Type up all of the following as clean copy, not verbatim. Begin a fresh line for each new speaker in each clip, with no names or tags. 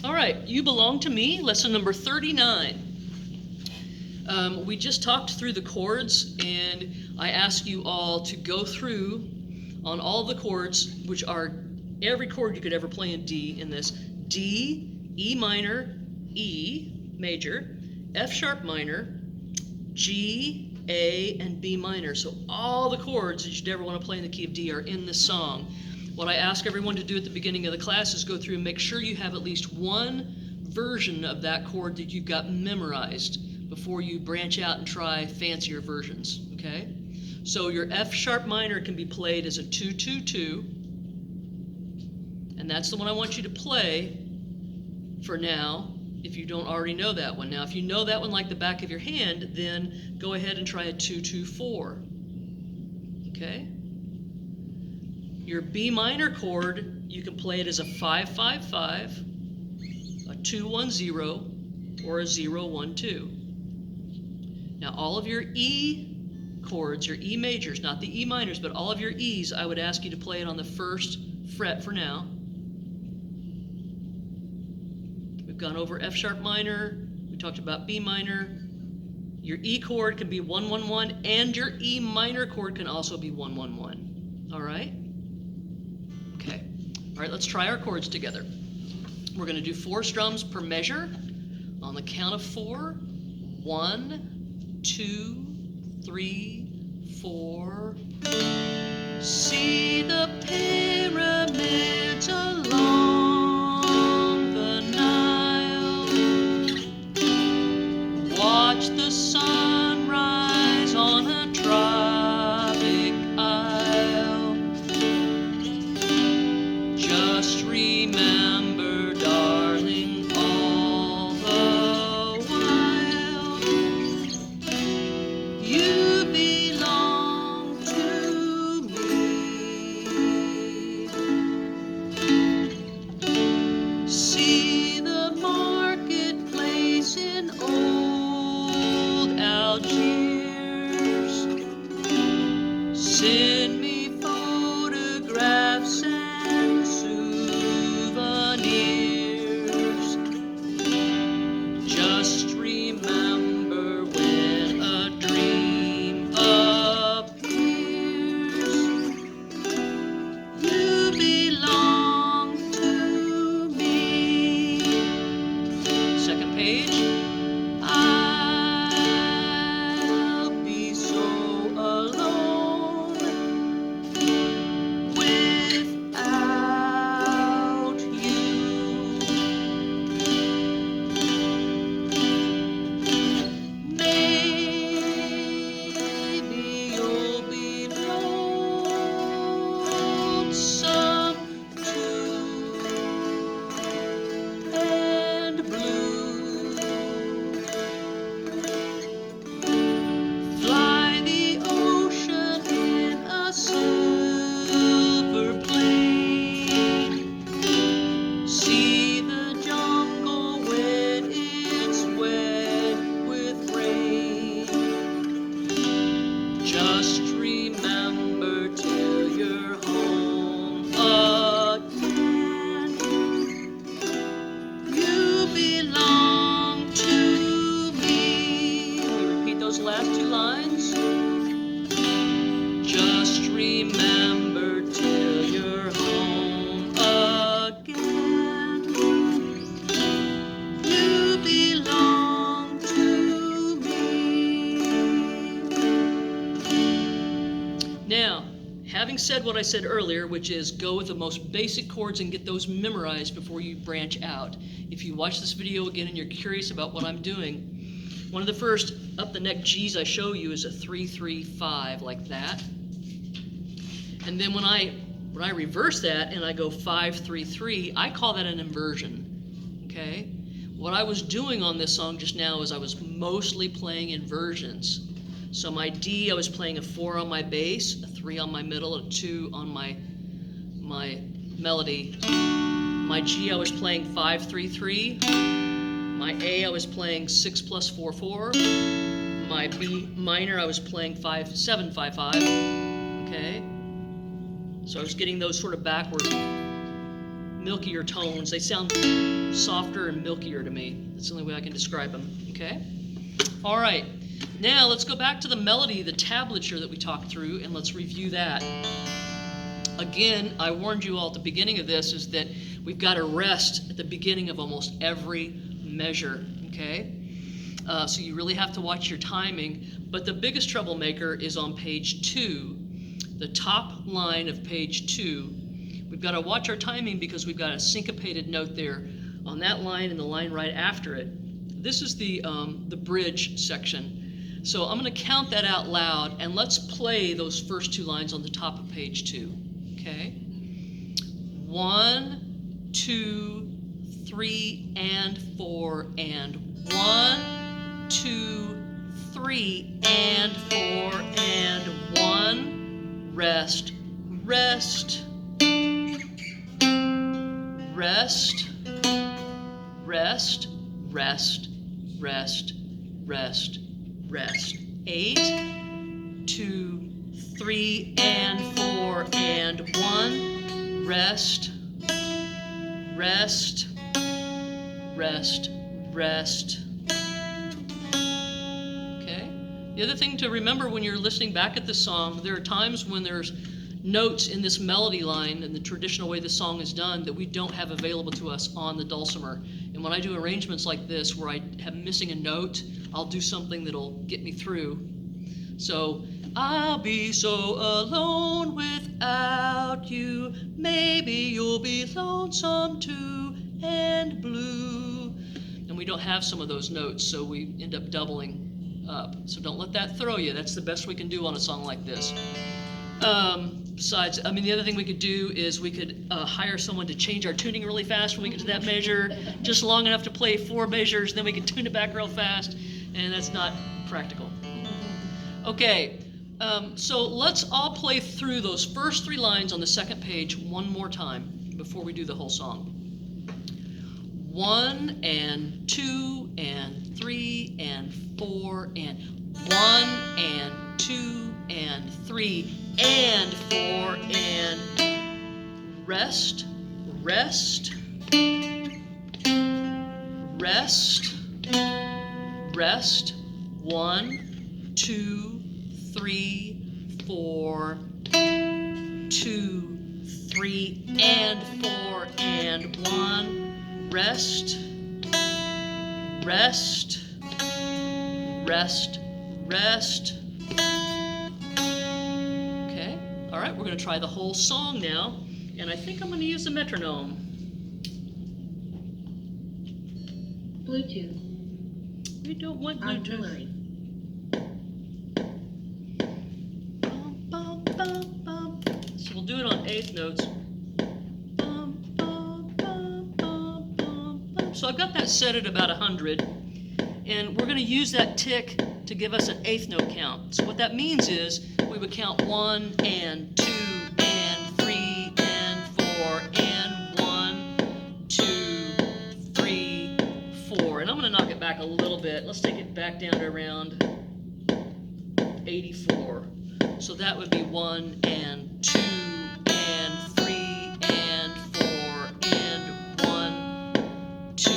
All right, You Belong to Me, lesson number 39. We just talked through the chords, and I asked you all to go through on all the chords, which are every chord you could ever play in D in this: D, E minor, E major, F sharp minor, G, A, and B minor. So all the chords that you'd ever want to play in the key of D are in this song. What I ask everyone to do at the beginning of the class is go through and make sure you have at least one version of that chord that you've got memorized before you branch out and try fancier versions, okay? So your F sharp minor can be played as a 2-2-2, and that's the one I want you to play for now, if you don't already know that one. Now, if you know that one like the back of your hand, then go ahead and try a 2-2-4, okay? Your B minor chord, you can play it as a 5-5-5, a 2-1-0, or a 0-1-2. Now, all of your E chords, your E majors, not the E minors, but all of your E's, I would ask you to play it on the first fret for now. We've gone over F sharp minor, we talked about B minor. Your E chord can be 1-1-1, and your E minor chord can also be 1-1-1. All right? Okay. All right, let's try our chords together. We're going to do 4 strums per measure on the count of 4. 1, 2, 3, 4. See the pyramids along the Nile. Watch the sunrise on a tropic isle. Just remember, darling, all the while, you belong to me. See the marketplace in old Algiers. Send me photographs and souvenirs. Just remember, when a dream appears, you belong to me. Second page. I'll be so alone without you. Maybe you'll be lonesome too, and blue. Fly the ocean in a silver plane. See the jungle when it's wet with rain. Just remember till you're home again, you belong to me. We repeat those last 2 lines. Just remember till you're home again, you belong to me. Now, having said what I said earlier, which is go with the most basic chords and get those memorized before you branch out. If you watch this video again and you're curious about what I'm doing, one of the first up the neck G's I show you is a 3-3-5, like that. And then when I reverse that and I go 5-3-3, I call that an inversion. Okay? What I was doing on this song just now is I was mostly playing inversions. So my D, I was playing a 4 on my bass, a 3 on my middle, a 2 on my melody. My G, I was playing 5-3-3. My A, I was playing 6+4-4. My B minor, I was playing 5-7-5-5. Okay? So I was getting those sort of backward milkier tones. They sound softer and milkier to me. That's the only way I can describe them, okay? All right, now let's go back to the melody, the tablature that we talked through, and let's review that. Again, I warned you all at the beginning of this is that we've got to rest at the beginning of almost every measure, okay? So you really have to watch your timing, but the biggest troublemaker is on page 2, the top line of page 2. We've got to watch our timing because we've got a syncopated note there on that line and the line right after it. This is the bridge section. So I'm going to count that out loud, and let's play those first 2 lines on the top of page 2. Okay? 1, 2, 3, and 4, and 1, 2, 3, and 4, and 1. Rest, rest, rest, rest, rest, rest, rest, rest. 8, 2, 3, and 4, and 1. Rest, rest, rest, rest. Okay? The other thing to remember when you're listening back at the song, there are times when there's notes in this melody line and the traditional way the song is done that we don't have available to us on the dulcimer. And when I do arrangements like this where I am missing a note, I'll do something that'll get me through. So, I'll be so alone without you, maybe you'll be lonesome too and blue. And we don't have some of those notes, so we end up doubling up. So don't let that throw you. That's the best we can do on a song like this. Besides, I mean, the other thing we could do is we could hire someone to change our tuning really fast when we get to that measure, just long enough to play 4 measures, then we can tune it back real fast, and that's not practical. Okay, so let's all play through those first 3 lines on the second page one more time before we do the whole song. 1, and 2, and 3, and 4, and 1, and 2, and 3, and 4, and rest, rest, rest, rest. 1, 2, 3, 4, 2, 3, and 4, and 1. Rest, rest, rest, rest. Okay, all right, we're going to try the whole song now, and I think I'm going to use the metronome.
Bluetooth.
We don't want Bluetooth.
Auxiliary.
Bum, bum, bum, bum. So we'll do it on 8th notes. Bum, bum, bum, bum, bum, bum. So I've got that set at about 100, and we're going to use that tick to give us an 8th note count. So what that means is we would count 1, and 2, and 3, and 4, and 1, 2, 3, 4. And I'm going to knock it back a little bit. Let's take it back down to around 84. So that would be 1, and 2, and 3, and 4, and 1, 2,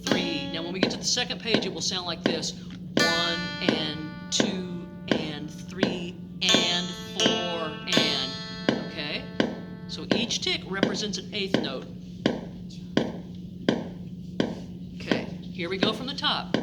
3. Now when we get to the second page, it will sound like this. 1, and 2, and 3, and 4, and, okay? So each tick represents an 8th note. Okay, here we go from the top.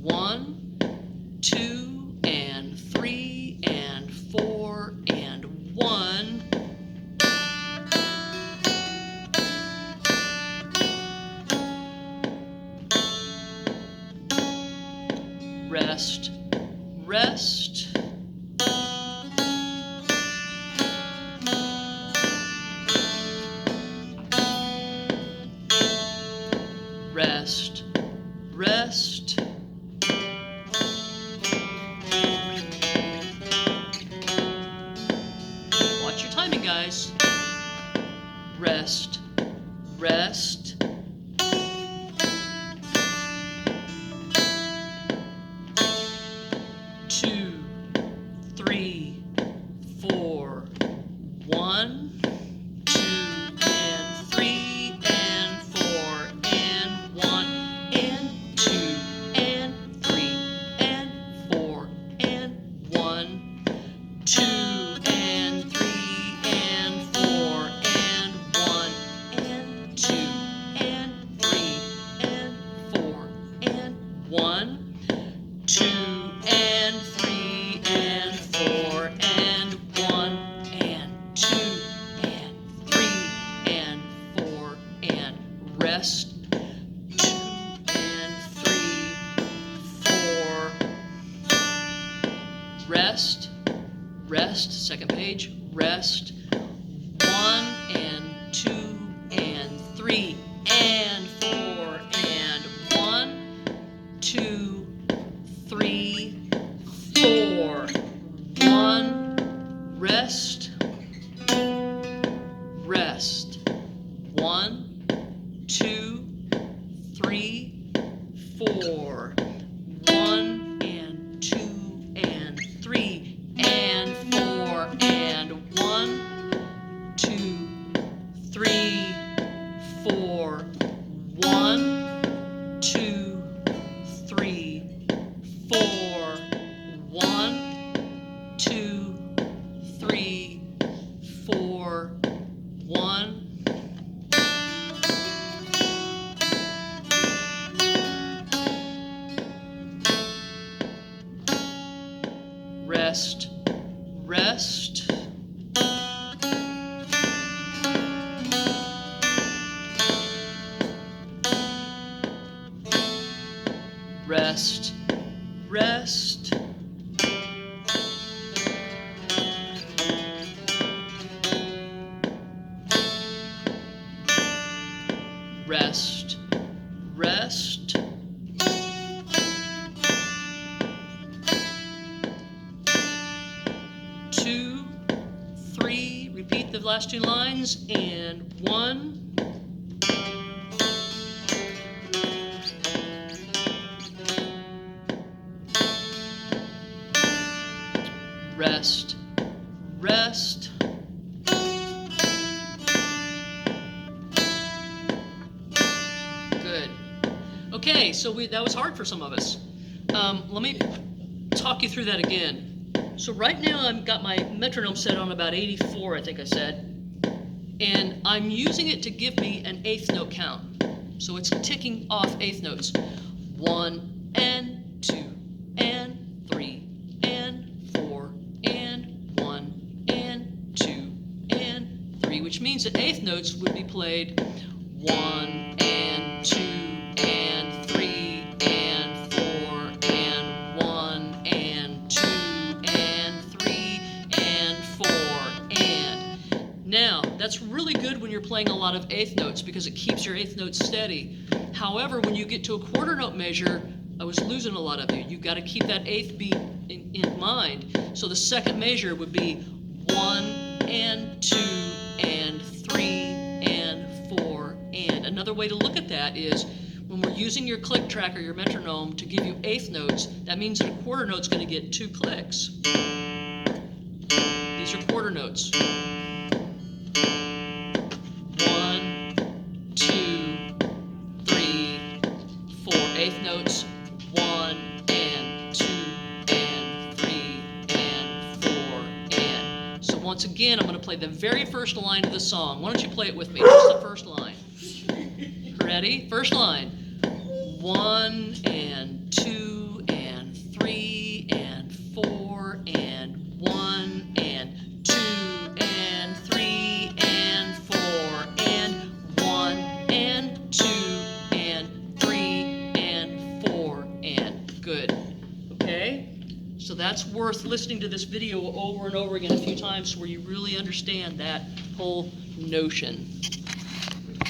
1, 2, and 3, and 4, and 1. Rest, rest. Rest, rest. Watch your timing, guys. Rest, rest. 2, 3, 4, 1, 2, and 3, rest, 2 and 3, 4, rest, rest, second page, rest, 1 and 2 and 3 and 4 and 1, 2, 3, 4, 1, rest, rest, 1, 2, 3, 4, 1 and 2 and 3 and 4 and 1, 2, 3, 4, 1, 2, 3, 4, 1, 2, 3, 4, 1. Rest, rest. Rest, rest. Rest, rest. Two, three, repeat the last 2 lines, and 1. Rest, rest. Good. Okay, so that was hard for some of us. Let me talk you through that again. So right now I've got my metronome set on about 84, I think I said, and I'm using it to give me an 8th note count. So it's ticking off 8th notes. 1 and 2 and 3 and 4 and 1 and 2 and 3, which means that 8th notes would be played 1 and 2 and 3 and 4 and 1 and 2 and 3 and 4 and. Now, that's really good when you're playing a lot of 8th notes because it keeps your 8th notes steady. However, when you get to a quarter note measure, I was losing a lot of you. You've got to keep that 8th beat in mind. So the second measure would be 1 and 2 and 3 and 4 and. Another way to look at that is when we're using your click track or your metronome to give you 8th notes, that means that a quarter note's going to get 2 clicks. These are quarter notes. 1, 2, 3, 4. 8th notes. 1 and 2 and 3 and 4 and. So once again, I'm going to play the very first line of the song. Why don't you play it with me? Just the first line. Ready? First line. 1 and 2 and 3 and 4 and 1 and 2 and 3 and 4 and 1 and 2 and 3 and 4 and. Good. Okay? So that's worth listening to this video over and over again a few times where you really understand that whole notion.